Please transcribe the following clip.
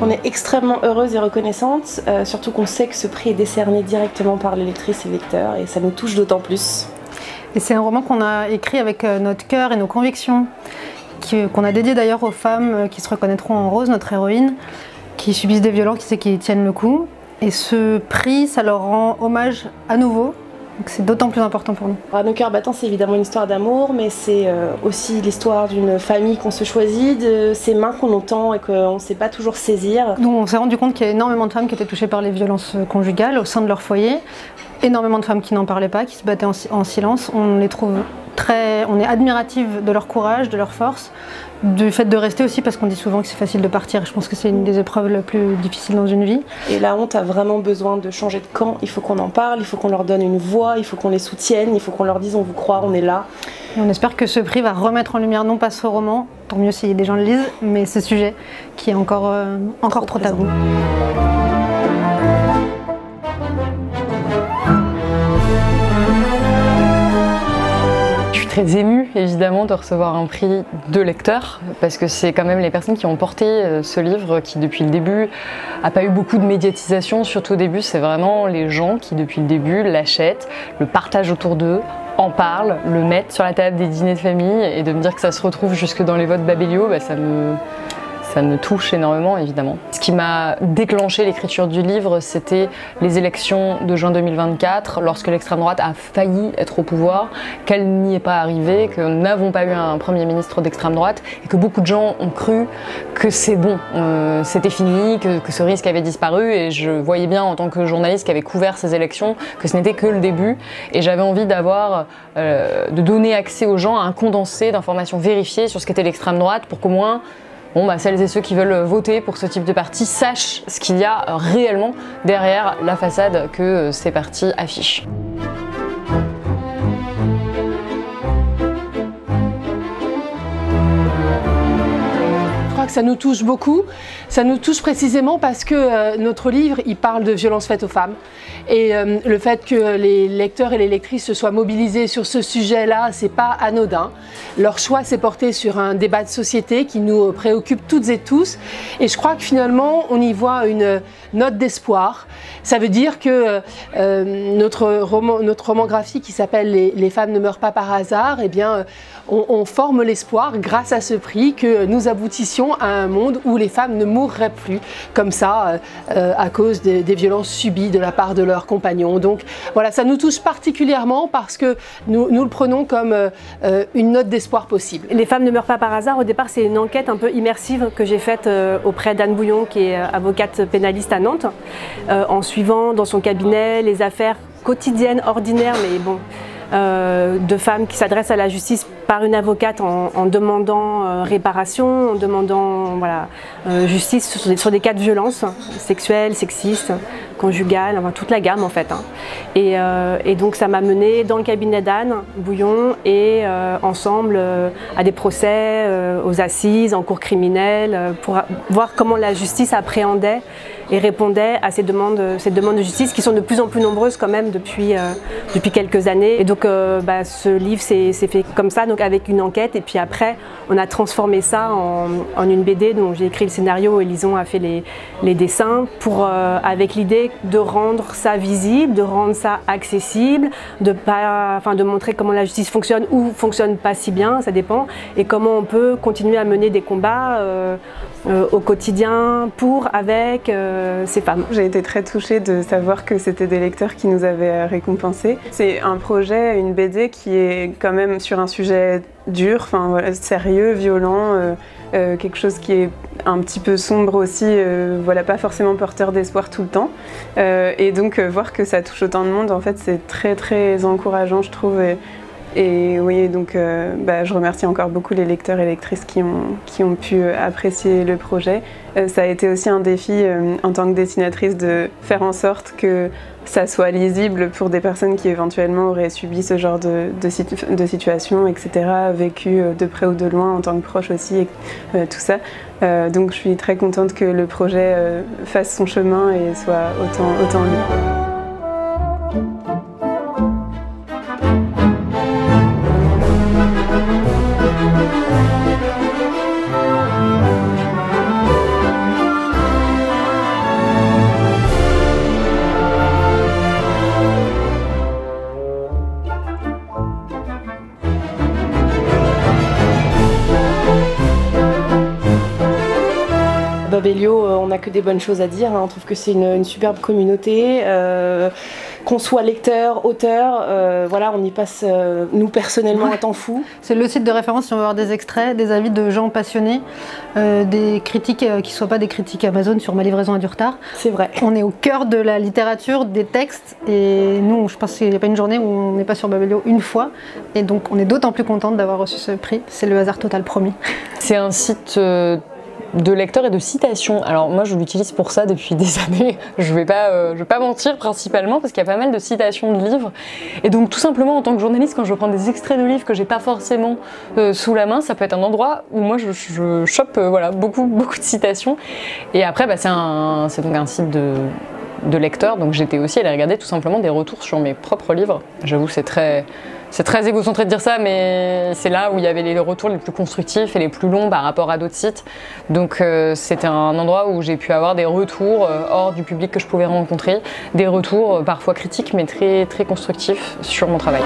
On est extrêmement heureuse et reconnaissante, surtout qu'on sait que ce prix est décerné directement par les lectrices et lecteurs et ça nous touche d'autant plus. Et c'est un roman qu'on a écrit avec notre cœur et nos convictions, qu'on a dédié d'ailleurs aux femmes qui se reconnaîtront en Rose, notre héroïne, qui subissent des violences, qui tiennent le coup. Et ce prix, ça leur rend hommage à nouveau. Donc c'est d'autant plus important pour nous. À nos cœurs battants, c'est évidemment une histoire d'amour, mais c'est aussi l'histoire d'une famille qu'on se choisit, de ces mains qu'on entend et qu'on ne sait pas toujours saisir. Nous, on s'est rendu compte qu'il y a énormément de femmes qui étaient touchées par les violences conjugales au sein de leur foyer. Énormément de femmes qui n'en parlaient pas, qui se battaient en silence. On les trouve on est admirative de leur courage, de leur force, du fait de rester aussi, parce qu'on dit souvent que c'est facile de partir. Je pense que c'est une des épreuves les plus difficiles dans une vie. Et la honte a vraiment besoin de changer de camp. Il faut qu'on en parle, il faut qu'on leur donne une voix, il faut qu'on les soutienne, il faut qu'on leur dise on vous croit, on est là. Et on espère que ce prix va remettre en lumière non pas ce roman, tant mieux si des gens le lisent, mais ce sujet qui est encore trop tabou. Très émue évidemment de recevoir un prix de lecteur parce que c'est quand même les personnes qui ont porté ce livre qui depuis le début n'a pas eu beaucoup de médiatisation, surtout au début c'est vraiment les gens qui depuis le début l'achètent, le partagent autour d'eux, en parlent, le mettent sur la table des dîners de famille et de me dire que ça se retrouve jusque dans les votes Babelio, bah, ça me touche énormément évidemment. Ce qui m'a déclenché l'écriture du livre, c'était les élections de juin 2024, lorsque l'extrême droite a failli être au pouvoir, qu'elle n'y est pas arrivée, que nous n'avons pas eu un Premier ministre d'extrême droite et que beaucoup de gens ont cru que c'est bon, c'était fini, que ce risque avait disparu et je voyais bien en tant que journaliste qui avait couvert ces élections que ce n'était que le début et j'avais envie de donner accès aux gens à un condensé d'informations vérifiées sur ce qu'était l'extrême droite pour qu'au moins celles et ceux qui veulent voter pour ce type de parti sachent ce qu'il y a réellement derrière la façade que ces partis affichent. Je crois que ça nous touche beaucoup. Ça nous touche précisément parce que notre livre, il parle de violences faites aux femmes. Et le fait que les lecteurs et les lectrices se soient mobilisés sur ce sujet-là, c'est pas anodin. Leur choix s'est porté sur un débat de société qui nous préoccupe toutes et tous. Et je crois que finalement, on y voit une note d'espoir. Ça veut dire que notre roman graphique qui s'appelle Les femmes ne meurent pas par hasard, eh bien, on forme l'espoir grâce à ce prix que nous aboutissions à un monde où les femmes ne mourraient plus comme ça à cause des violences subies de la part de leurs compagnons. Donc voilà, ça nous touche particulièrement parce que nous le prenons comme une note d'espoir possible. Les femmes ne meurent pas par hasard, au départ c'est une enquête un peu immersive que j'ai faite auprès d'Anne Bouillon qui est avocate pénaliste à Nantes, en suivant dans son cabinet les affaires quotidiennes, ordinaires, mais bon, de femmes qui s'adressent à la justice par une avocate en demandant réparation, en demandant justice sur des cas de violence sexuelle, sexiste, conjugale, enfin, toute la gamme en fait. Et donc ça m'a menée dans le cabinet d'Anne Bouillon et ensemble à des procès aux assises, en cour criminelle, pour voir comment la justice appréhendait et répondait à ces demandes de justice qui sont de plus en plus nombreuses quand même depuis quelques années. Et donc ce livre s'est fait comme ça, donc avec une enquête, et puis après on a transformé ça en une BD dont j'ai écrit le scénario et Lison a fait les dessins avec l'idée de rendre ça visible, de rendre ça accessible, de montrer comment la justice fonctionne ou fonctionne pas si bien, ça dépend, et comment on peut continuer à mener des combats au quotidien avec ces femmes. J'ai été très touchée de savoir que c'était des lecteurs qui nous avaient récompensés. C'est un projet, une BD qui est quand même sur un sujet dur, sérieux, violent, quelque chose qui est un petit peu sombre aussi, pas forcément porteur d'espoir tout le temps. Et donc voir que ça touche autant de monde, en fait, c'est très très encourageant, je trouve. Et oui, donc je remercie encore beaucoup les lecteurs et lectrices qui ont pu apprécier le projet. Ça a été aussi un défi en tant que dessinatrice de faire en sorte que ça soit lisible pour des personnes qui éventuellement auraient subi ce genre de situation, etc., vécu de près ou de loin en tant que proche aussi, tout ça. Donc je suis très contente que le projet fasse son chemin et soit autant lu. Babelio, on n'a que des bonnes choses à dire. On trouve que c'est une superbe communauté. Qu'on soit lecteur, auteur, voilà, on y passe, nous personnellement, un temps fou. C'est le site de référence si on veut avoir des extraits, des avis de gens passionnés, des critiques qui ne soient pas des critiques Amazon sur ma livraison a du retard. C'est vrai. On est au cœur de la littérature, des textes, et nous, je pense qu'il n'y a pas une journée où on n'est pas sur Babelio une fois, et donc on est d'autant plus contente d'avoir reçu ce prix. C'est le hasard total promis. C'est un site de lecteurs et de citations. Alors moi je l'utilise pour ça depuis des années, je vais pas mentir, principalement parce qu'il y a pas mal de citations de livres, et donc tout simplement en tant que journaliste, quand je prends des extraits de livres que j'ai pas forcément sous la main, ça peut être un endroit où moi je chope voilà, beaucoup de citations. Et après c'est donc un site de lecteurs, donc j'étais aussi allée regarder tout simplement des retours sur mes propres livres. J'avoue c'est très égocentré de dire ça, mais c'est là où il y avait les retours les plus constructifs et les plus longs par rapport à d'autres sites. Donc c'était un endroit où j'ai pu avoir des retours hors du public que je pouvais rencontrer, des retours parfois critiques mais très constructifs sur mon travail.